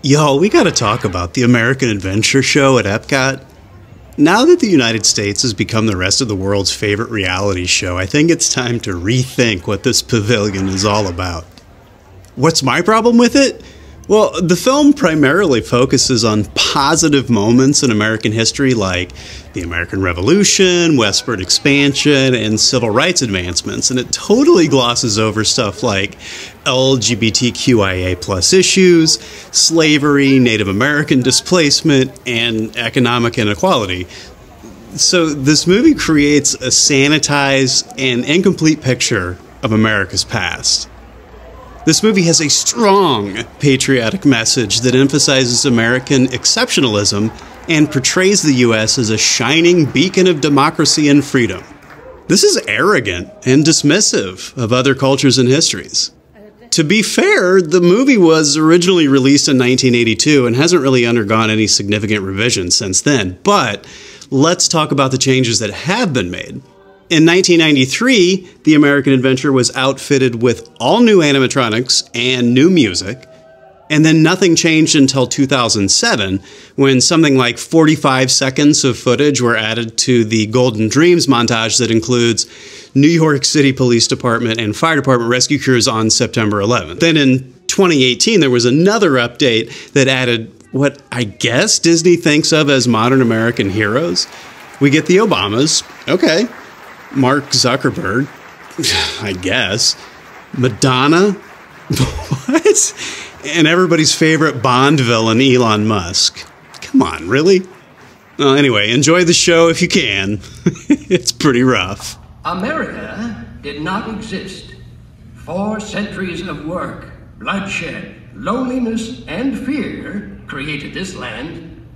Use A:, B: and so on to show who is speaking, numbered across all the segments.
A: Yo, we gotta talk about the American Adventure Show at Epcot. Now that the United States has become the rest of the world's favorite reality show, I think it's time to rethink what this pavilion is all about. What's my problem with it? Well, the film primarily focuses on positive moments in American history like the American Revolution, westward expansion, and civil rights advancements, and it totally glosses over stuff like LGBTQIA plus issues, slavery, Native American displacement, and economic inequality. So this movie creates a sanitized and incomplete picture of America's past. This movie has a strong patriotic message that emphasizes American exceptionalism and portrays the U.S. as a shining beacon of democracy and freedom. This is arrogant and dismissive of other cultures and histories. To be fair, the movie was originally released in 1982 and hasn't really undergone any significant revisions since then, but let's talk about the changes that have been made. In 1993, the American Adventure was outfitted with all new animatronics and new music, and then nothing changed until 2007, when something like 45 seconds of footage were added to the Golden Dreams montage that includes New York City Police Department and Fire Department rescue crews on September 11th. Then in 2018, there was another update that added what I guess Disney thinks of as modern American heroes. We get the Obamas, okay. Mark Zuckerberg, I guess. Madonna? What? And everybody's favorite Bond villain, Elon Musk. Come on, really? Well, anyway, enjoy the show if you can. It's pretty rough.
B: America did not exist. 4 centuries of work, bloodshed, loneliness, and fear created this land.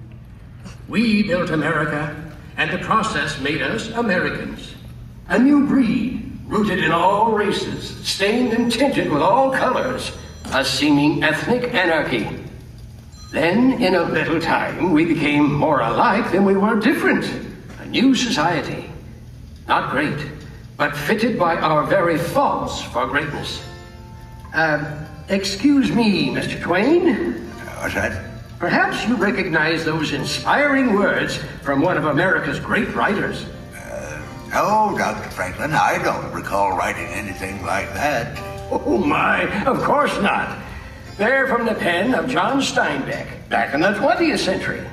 B: We built America, and the process made us Americans. A new breed, rooted in all races, stained and tinted with all colors, a seeming ethnic anarchy. Then, in a little time, we became more alike than we were different. A new society. Not great, but fitted by our very faults for greatness. Excuse me, Mr. Twain.
C: What's that?
B: Perhaps you recognize those inspiring words from one of America's great writers.
C: No, Dr. Franklin, I don't recall writing anything like that.
B: Oh my, of course not. They're from the pen of John Steinbeck, back in the 20th century.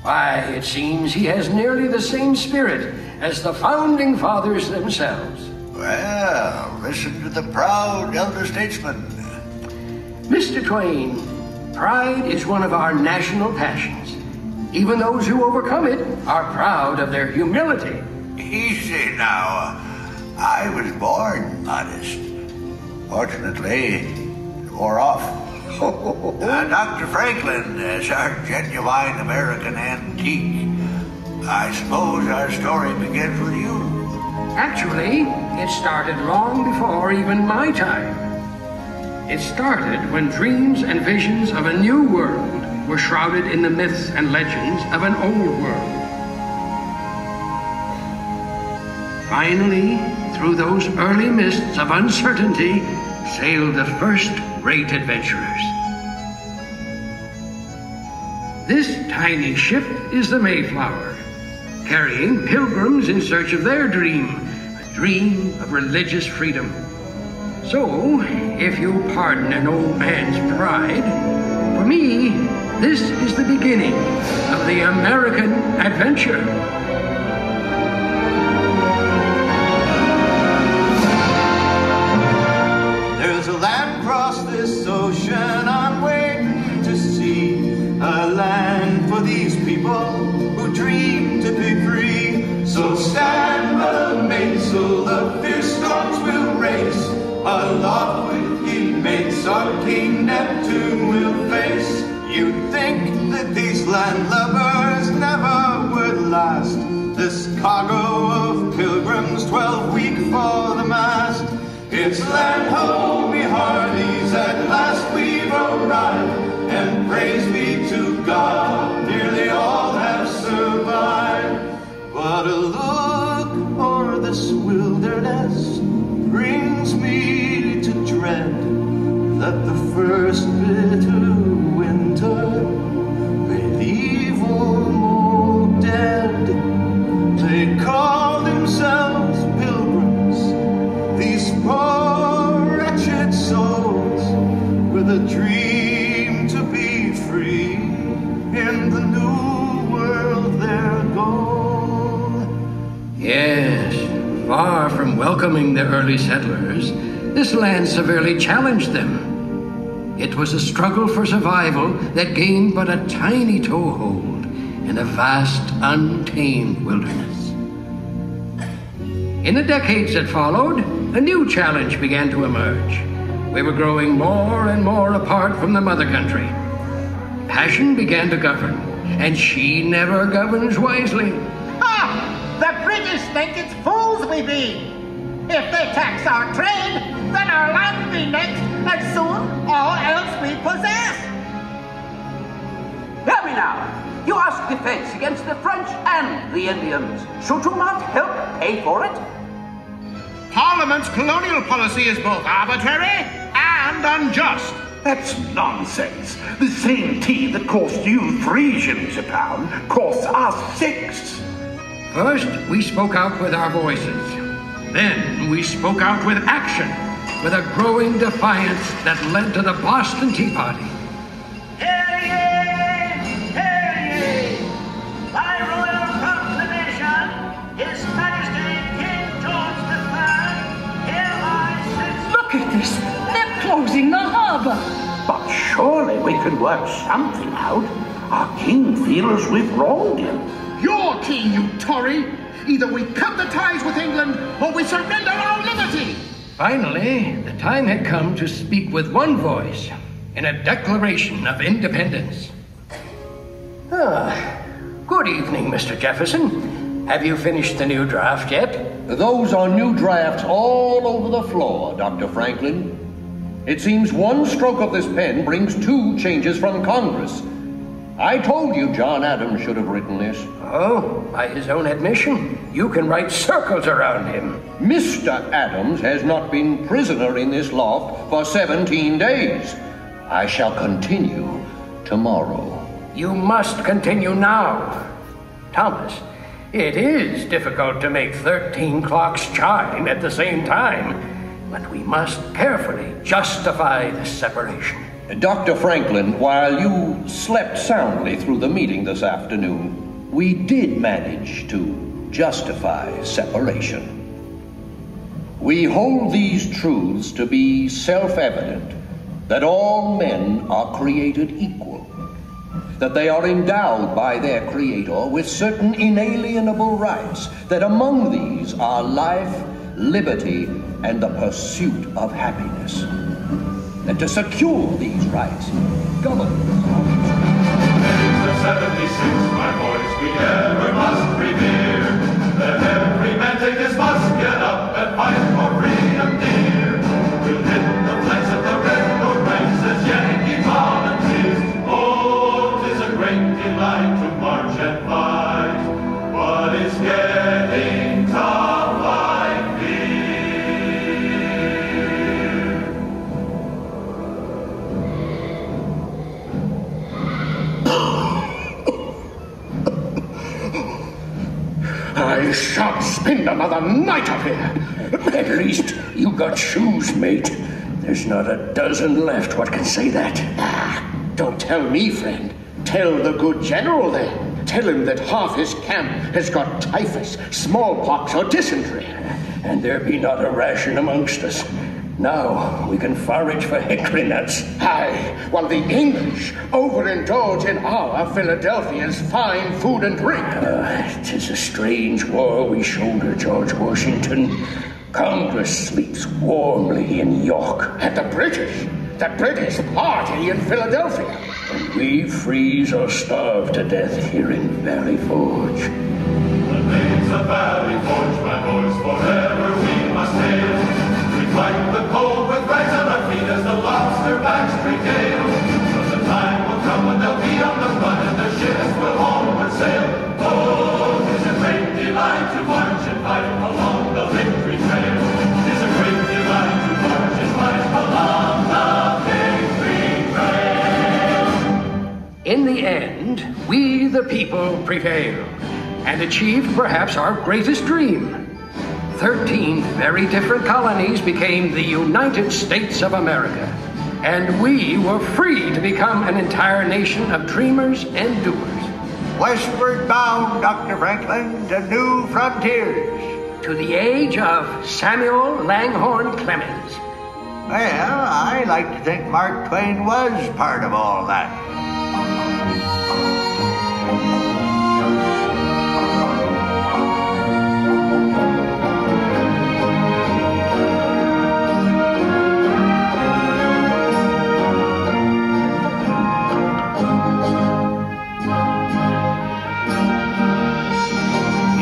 B: Why, it seems he has nearly the same spirit as the founding fathers themselves.
C: Well, listen to the proud elder statesman.
B: Mr. Twain, pride is one of our national passions. Even those who overcome it are proud of their humility.
C: Easy now. I was born modest. Fortunately, it wore off. Dr. Franklin is our genuine American antique. I suppose our story begins with you.
B: Actually, it started long before even my time. It started when dreams and visions of a new world were shrouded in the myths and legends of an old world. Finally, through those early mists of uncertainty, sailed the first great adventurers. This tiny ship is the Mayflower, carrying pilgrims in search of their dream, a dream of religious freedom. So, if you'll pardon an old man's pride, for me, this is the beginning of the American adventure.
D: There's a land across this ocean I'm waiting to see, a land for these people who dream to be free. So stand by the mainsail, the fierce storms will race, aloft with ye mates, our King Neptune will face. You'd think that these landlubbers never would last, this cargo of pilgrims 12 week for the mast. It's land ho, me hearties, at last we've arrived, and praise be to God, nearly all have survived. But a look o'er this wilderness brings me to dread that the first bitter winter
B: welcoming the early settlers, this land severely challenged them. It was a struggle for survival that gained but a tiny toehold in a vast, untamed wilderness. In the decades that followed, a new challenge began to emerge. We were growing more and more apart from the mother country. Passion began to govern, and she never governs wisely.
E: The British think it's fools we be. If they tax our trade, then our land will be next, and soon all else we possess.
F: Hear me now. You ask defense against the French and the Indians. Should you not help pay for it?
G: Parliament's colonial policy is both arbitrary and unjust.
H: That's nonsense. The same tea that cost you 3 shillings a pound costs us 6.
B: First, we spoke out with our voices. Then we spoke out with action, with a growing defiance that led to the Boston Tea Party.
E: Hear ye! Hear ye! By royal proclamation, His Majesty King George III hereby sets...
I: Look at this! They're closing the harbor!
H: But surely we can work something out. Our king feels we've wronged him.
G: Your king, you Tory! Either we cut the ties with England, or we surrender our liberty!
B: Finally, the time had come to speak with one voice in a declaration of independence. Good evening, Mr. Jefferson. Have you finished the new draft yet?
J: Those are new drafts all over the floor, Dr. Franklin. It seems one stroke of this pen brings 2 changes from Congress. I told you John Adams should have written this.
B: Oh, by his own admission, you can write circles around him.
J: Mr. Adams has not been prisoner in this loft for 17 days. I shall continue tomorrow.
B: You must continue now. Thomas, it is difficult to make 13 clocks chime at the same time, but we must carefully justify the separation.
J: Dr. Franklin, while you slept soundly through the meeting this afternoon, we did manage to justify separation. We hold these truths to be self-evident, that all men are created equal, that they are endowed by their Creator with certain inalienable rights, that among these are life, liberty, and the pursuit of happiness. And to secure these rights, governments
D: are... 76, my boys, we ever must revere. Let every man take his musket up and fight for freedom dear. We'll hit the flanks of the red coat ranks as Yankee volunteers. Oh, 'tis a great delight to march and fight, but it's getting tough, I fear.
G: I shan't spend another night up here.
B: At least you got shoes, mate. There's not a dozen left what can say that.
G: Don't tell me, friend. Tell the good general then. Tell him that half his camp has got typhus, smallpox, or dysentery.
B: And there be not a ration amongst us. Now we can forage for hickory nuts.
G: Aye, while the English overindulge in our Philadelphia's fine food and drink.
B: 'Tis a strange war we shoulder, George Washington. Congress sleeps warmly in York.
G: And the British party in Philadelphia.
B: And we freeze or starve to death here in Valley Forge.
D: The names of Valley Forge, my boys, forever we must hail. We fight the cold with rags on our feet as the lobster backs regale. But the time will come when they'll be on the run and their ships will homeward sail. Oh, 'tis a great delight to march and fight along the victory trail. 'Tis a great delight to march and fight along the victory trail.
B: In the end, we the people prevailed and achieved perhaps our greatest dream. 13 very different colonies became the United States of America, and we were free to become an entire nation of dreamers and doers.
C: Westward bound, Dr. Franklin, to new frontiers.
B: to the age of Samuel Langhorne Clemens.
C: Well, I like to think Mark Twain was part of all that.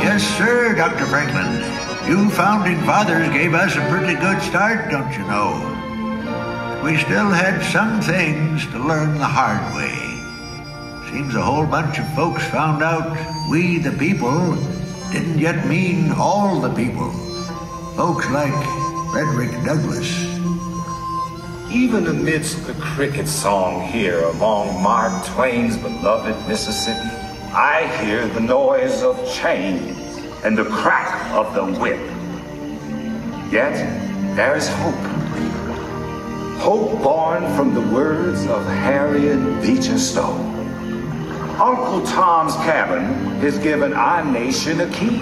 C: Yes, sir, Dr. Franklin. You founding fathers gave us a pretty good start, don't you know? We still had some things to learn the hard way. Seems a whole bunch of folks found out we the people didn't yet mean all the people. Folks like Frederick Douglass.
K: Even amidst the cricket song here among Mark Twain's beloved Mississippi, I hear the noise of chains and the crack of the whip. Yet there is hope. Hope born from the words of Harriet Beecher Stowe. Uncle Tom's Cabin has given our nation a key,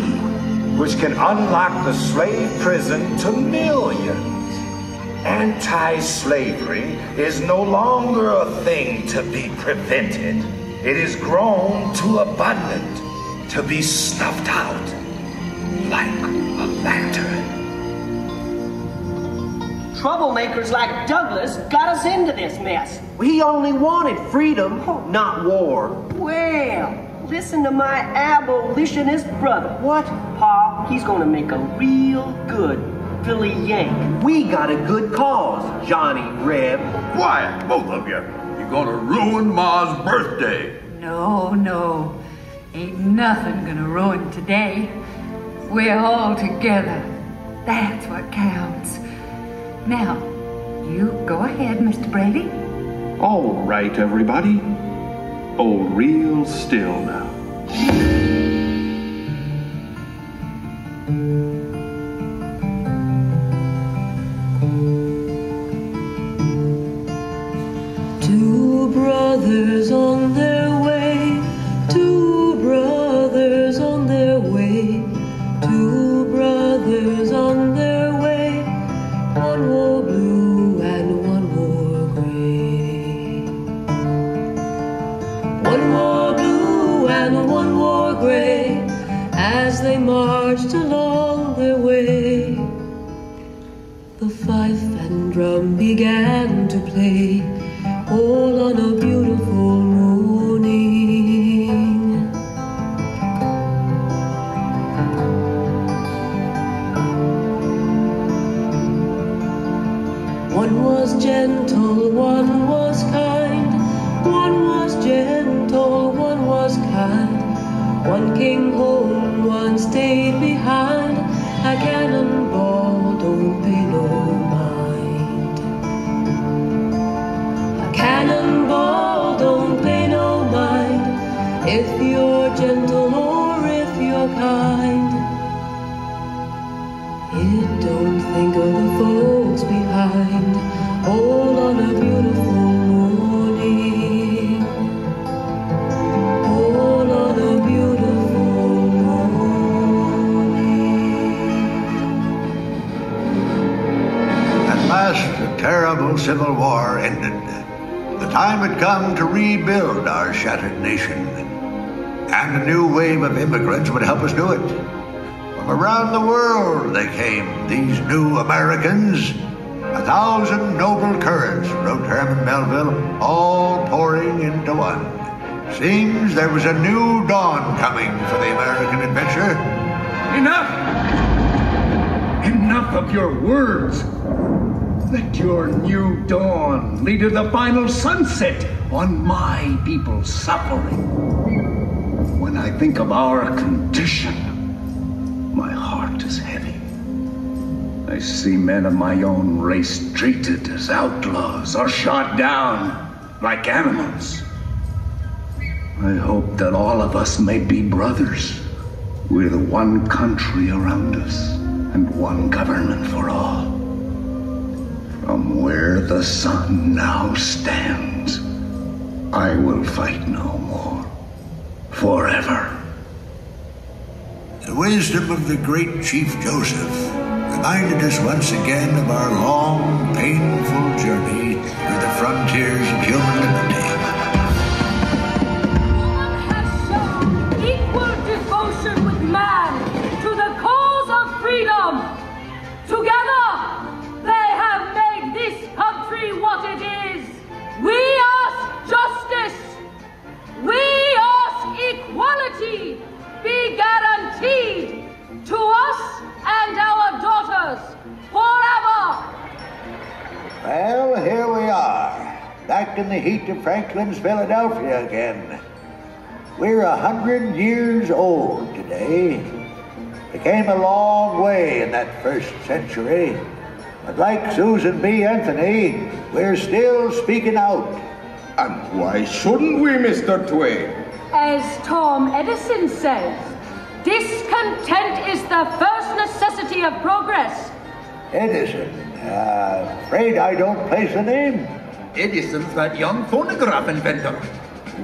K: which can unlock the slave prison to millions. Anti-slavery is no longer a thing to be prevented. It is grown too abundant to be snuffed out like a lantern.
L: Troublemakers like Douglas got us into this mess. He only wanted freedom, not war. Well, listen to my abolitionist brother. What? Pa, he's gonna make a real good Philly Yank. We got a good cause, Johnny Reb.
M: Quiet, both of you. You're gonna ruin Ma's birthday.
I: No. Ain't nothing gonna ruin today. We're all together. That's what counts. Now, you go ahead, Mr. Brady.
N: All right, everybody. Hold real still now.
O: Two brothers on their way, two brothers on their way, two brothers on their way. One wore blue and one wore gray. One wore blue and one wore gray as they marched along their way. The fife and drum began to play, all on a beautiful morning. One was gentle, one was kind. One was gentle, one was kind. One came home, one stayed behind. A cannonball don't pay no mind. A cannonball don't pay no mind. If you're gentle or if you're kind. It don't think of the folks behind, all on a beautiful morning. All on a beautiful morning.
C: At last, the terrible Civil War ended. The time had come to rebuild our shattered nation, and a new wave of immigrants would help us do it. From around the world they came, these new Americans. 1,000 noble currents, wrote Herman Melville, all pouring into one. Seems there was a new dawn coming for the American adventure.
H: Enough! Enough of your words. Let your new dawn lead to the final sunset on my people's suffering. When I think of our condition, my heart is heavy. I see men of my own race treated as outlaws or shot down like animals. I hope that all of us may be brothers, with one country around us and one government for all. From where the sun now stands, I will fight no more, forever.
C: The wisdom of the great Chief Joseph reminded us once again of our long, painful journey through the frontiers of human liberty.
P: Woman has shown equal devotion with man to the cause of freedom. Together, they have made this country what it is. We ask justice. We ask equality be guaranteed to us and our daughters forever.
C: Well, here we are, back in the heat of Franklin's Philadelphia again. We're 100 years old today. We came a long way in that first century, but like Susan B. Anthony, we're still speaking out.
Q: And why shouldn't we, Mr. Twain?
P: As Tom Edison says, discontent is the first necessity of progress.
C: Edison? Afraid I don't place a name.
R: Edison's that young phonograph inventor.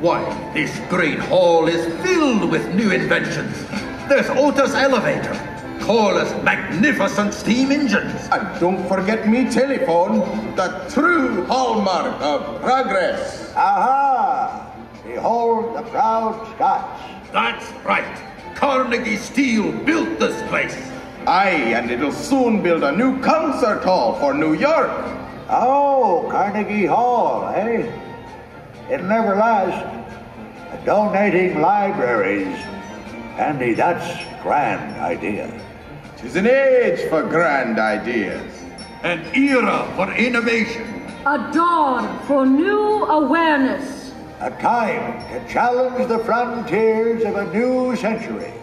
R: Why, this great hall is filled with new inventions. There's Otis Elevator, Corliss magnificent steam engines.
Q: And don't forget me telephone, the true hallmark of progress.
C: Aha! Behold the proud Scots.
R: That's right. Carnegie Steel built this place.
Q: Aye, and it'll soon build a new concert hall for New York.
C: Oh, Carnegie Hall, eh? It'll never last. Donating libraries. Andy, that's a grand idea.
Q: 'Tis an age for grand ideas.
R: An era for innovation.
P: A dawn for new awareness.
C: A time to challenge the frontiers of a new century.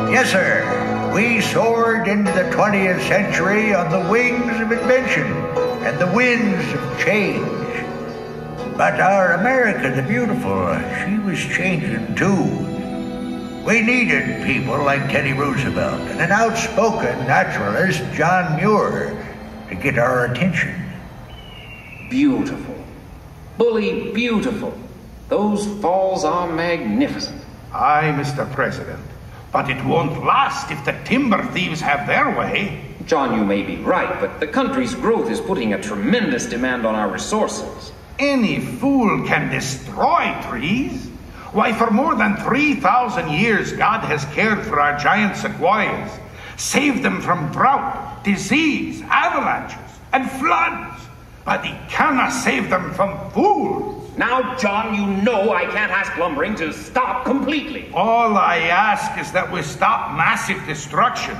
C: Yes, sir. We soared into the 20th century on the wings of invention and the winds of change. But our America the Beautiful, she was changing too. We needed people like Teddy Roosevelt and an outspoken naturalist, John Muir, to get our attention.
S: Beautiful. Bully beautiful. Those falls are magnificent.
H: Aye, Mr. President. But it won't last if the timber thieves have their way.
S: John, you may be right, but the country's growth is putting a tremendous demand on our resources.
H: Any fool can destroy trees. Why, for more than 3,000 years, God has cared for our giant sequoias, saved them from drought, disease, avalanches, and floods. But he cannot save them from fools.
S: Now, John, you know I can't ask lumbering to stop completely.
H: All I ask is that we stop massive destruction.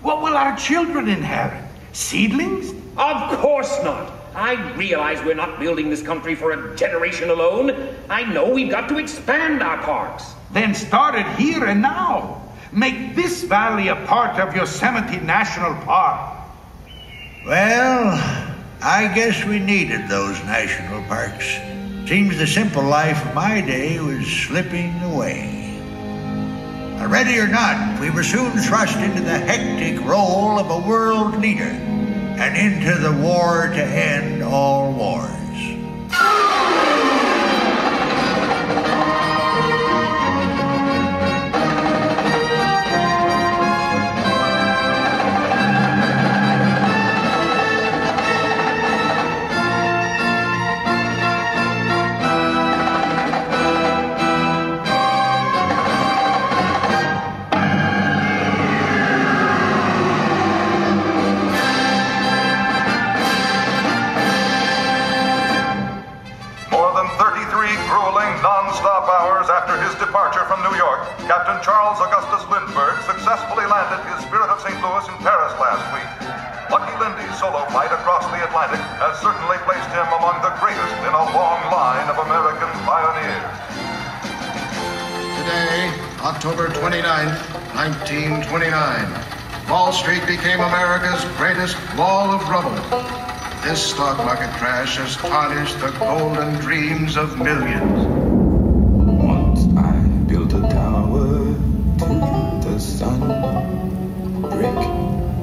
H: What will our children inherit? Seedlings?
S: Of course not. I realize we're not building this country for a generation alone. I know we've got to expand our parks.
H: Then start it here and now. Make this valley a part of Yosemite National Park.
C: Well, I guess we needed those national parks. Seems the simple life of my day was slipping away. Ready or not, we were soon thrust into the hectic role of a world leader and into the war to end all wars.
T: After his departure from New York, Captain Charles Augustus Lindbergh successfully landed his Spirit of St. Louis in Paris last week. Lucky Lindy's solo flight across the Atlantic has certainly placed him among the greatest in a long line of American pioneers.
U: Today, October 29th, 1929,
C: Wall Street became America's greatest wall of rubble. This stock market crash has tarnished the golden dreams of millions.
K: Once I built a tower to the sun, brick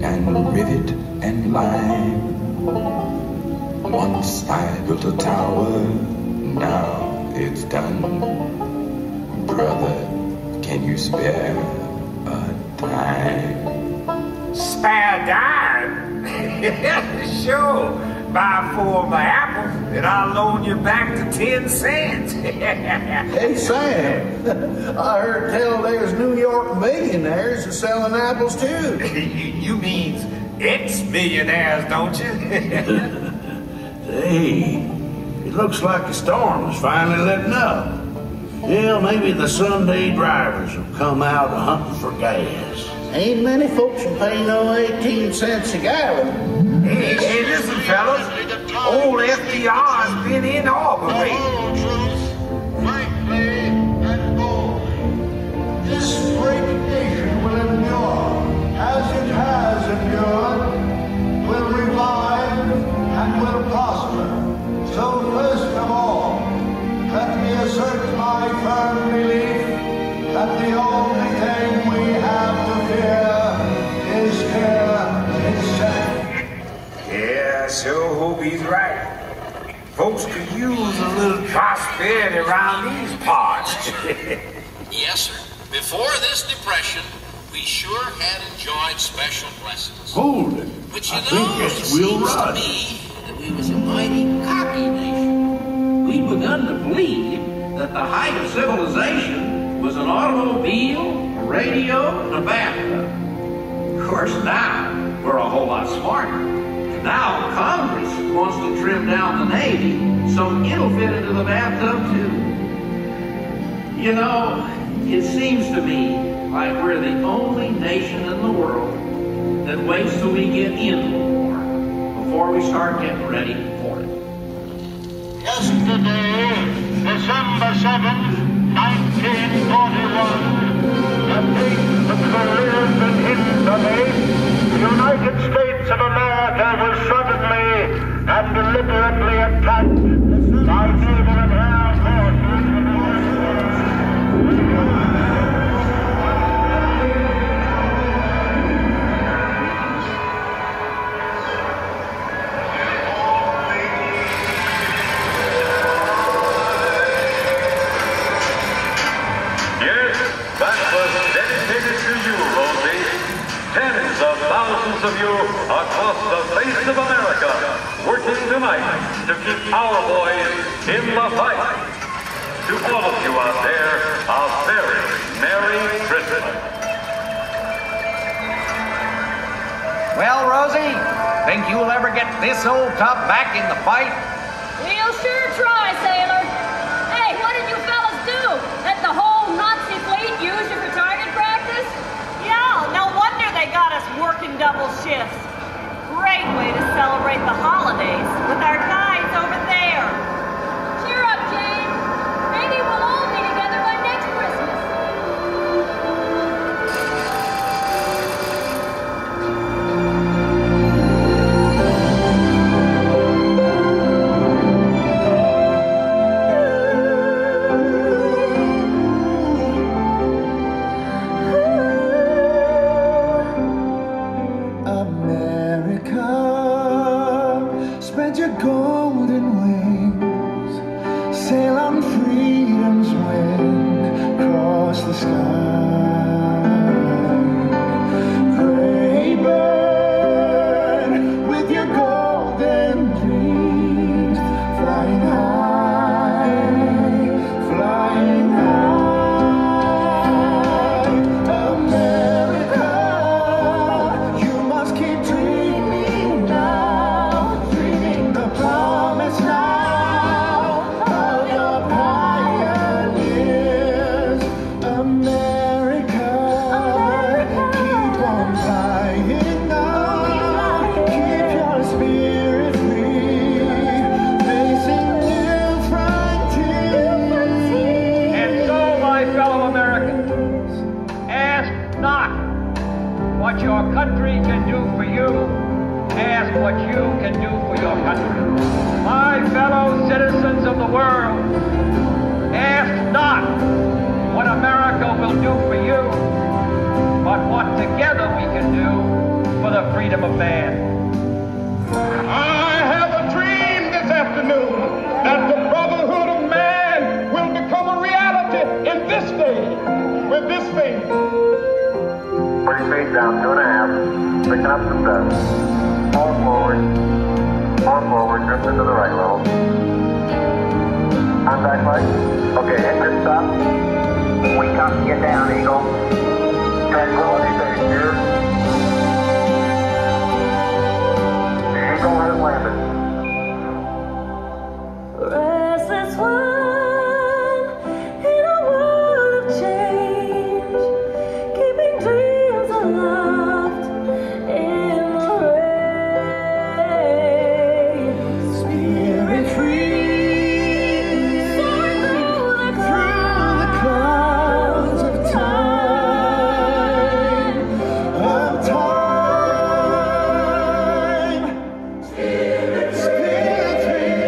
K: and rivet and lime. Once I built a tower, now it's done. Brother, can you spare a dime?
S: Spare a dime? Sure. Buy 4 of my apples and I'll loan you back to 10 cents.
Q: Hey, Sam, I heard tell there's New York millionaires are selling apples too.
S: You mean ex-millionaires, don't you?
M: Hey, it looks like the storm is finally letting up. Yeah, maybe the Sunday drivers will come out hunting for gas.
Q: Ain't many folks will pay no 18 cents a gallon.
S: Hey, listen, fellas. Old FDR's been inaugurated.
D: This great nation will endure, as it has endured, will revive and will prosper. So first of all, let me assert my firm belief that the only thing we have to fear is fear itself.
S: Yeah, I sure hope he's right. Folks could use a little prosperity around these parts.
U: Yes, sir. Before this depression, we sure had enjoyed special blessings.
M: Hold it.
U: But you
M: I
U: know,
M: think
U: it
M: yes, we'll
U: seems
M: run.
U: to me that we was a mighty cocky nation.
V: We'd begun to believe that the height of civilization was an automobile, a radio, and a bathtub. Of course, now we're a whole lot smarter. Now Congress wants to trim down the Navy so it'll fit into the bathtub too. You know, it seems to me like we're the only nation in the world that waits till we get into a war before we start getting ready for it.
D: Yesterday, December 7th, 1941, a date that will live in infamy, the United States of America was suddenly and deliberately attacked by naval and air forces.
T: Tens of thousands of you across the face of America working tonight to keep our boys in the fight. To all of you out there, a very Merry Christmas.
W: Well, Rosie, think you'll ever get this old top back in the fight?
P: We'll sure try, sailor. Hey, what did you fellas do? Let the whole Nazi fleet use you for target practice?
X: Yeah, no wonder they got us working double shifts. Great way to celebrate the holidays with our guys over there.
P: Cheer up, Jane. Maybe we'll all be together by next Christmas.
D: Spread your golden wings, sail on freedom's wing, cross the sky. Pray bird with your golden dreams, flying high, flying high. America, you must keep dreaming now, dreaming the promise now of your pioneers. America.
A: what your country can do for you. Ask what you can do for your country. My fellow citizens of the world, ask not what America will do for you, but what together we can do for the freedom of man.
H: I have a dream this afternoon that the brotherhood of man will become a reality in this day with this faith.
E: 40 feet down, 2.5. Picking up the 7. Fall forward, drift into the right level. Contact light. Okay, engine stop. We come to get down, Eagle. Tranquility Base here. The Eagle has landed.
O: Restless one in a world of change, keeping dreams aloft in the rain. Spirit free, soaring through the clouds of time. Spirit free,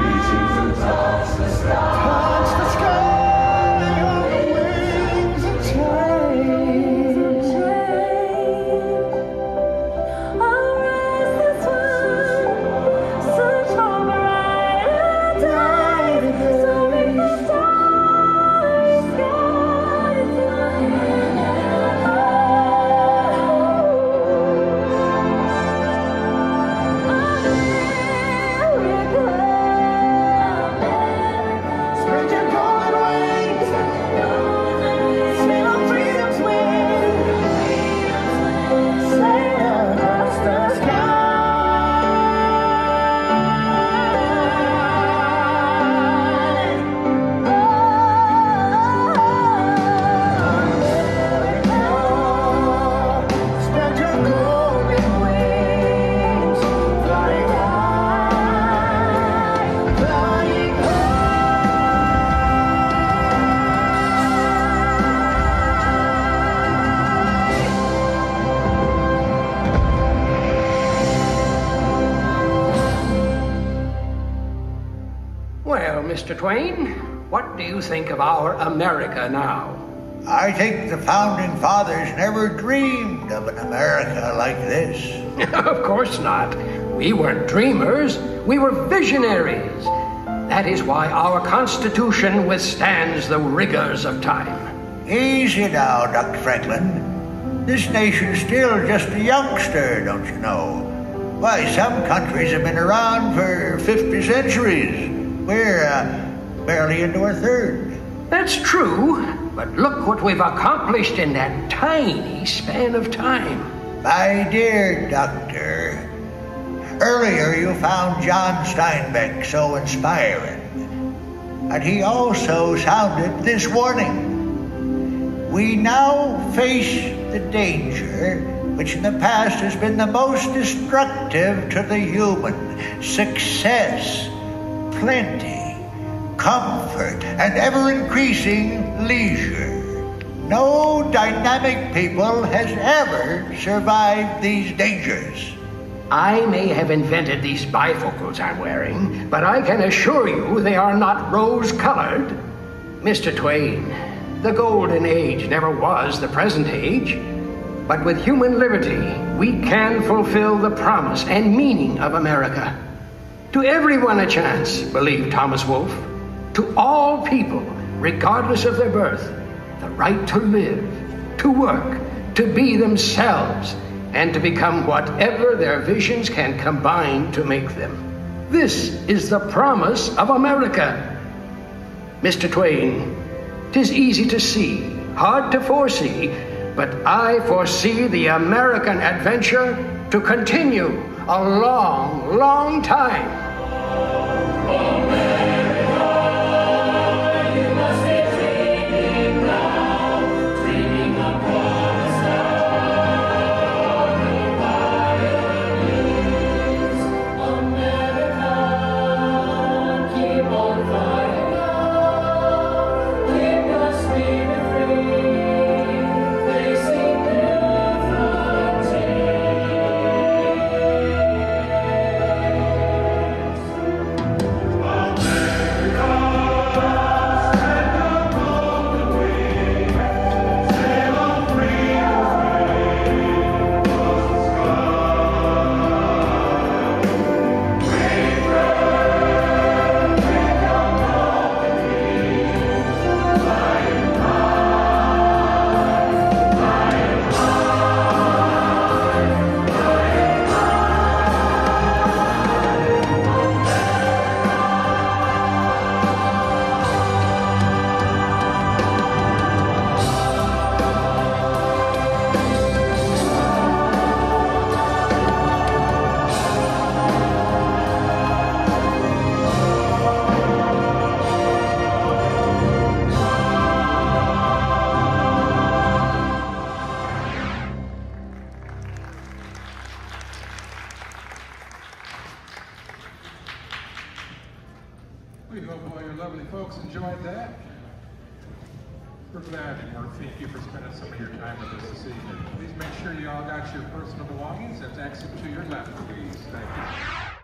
O: reaching to touch the sky on the wings of change. A restless one, search for brighter days, soaring from starry skies. Spread your golden wings, sail on freedom's wings, sail across the sky. Spread your golden wings, flying high, flying
B: Well, Mr. Twain, what do you think of our America now?
C: I think the founding fathers never dreamed of an America like this.
B: Of course not. We weren't dreamers, we were visionaries. That is why our Constitution withstands the rigors of time.
C: Easy now, Dr. Franklin. This nation's still just a youngster, don't you know? Why, some countries have been around for 50 centuries. We're barely into our third.
B: That's true, but look what we've accomplished in that tiny span of time.
C: My dear doctor, earlier you found John Steinbeck so inspiring, and he also sounded this warning. We now face the danger which in the past has been the most destructive to the human: success, plenty, comfort, and ever-increasing leisure. No dynamic people has ever survived these dangers.
B: I may have invented these bifocals I'm wearing, but I can assure you they are not rose-colored. Mr. Twain, the golden age never was the present age, but with human liberty, we can fulfill the promise and meaning of America. To everyone a chance, believed Thomas Wolfe. To all people, regardless of their birth, the right to live, to work, to be themselves, and to become whatever their visions can combine to make them. This is the promise of America. Mr. Twain, 'tis easy to see, hard to foresee, but I foresee the American adventure to continue a long, long time.
O: Keep on fighting on, keep your spirit free.
F: folks enjoyed that. We're glad, and we thank you for spending some of your time with us this evening. Please make sure you all got your personal belongings and exit to your left, please. Thank you.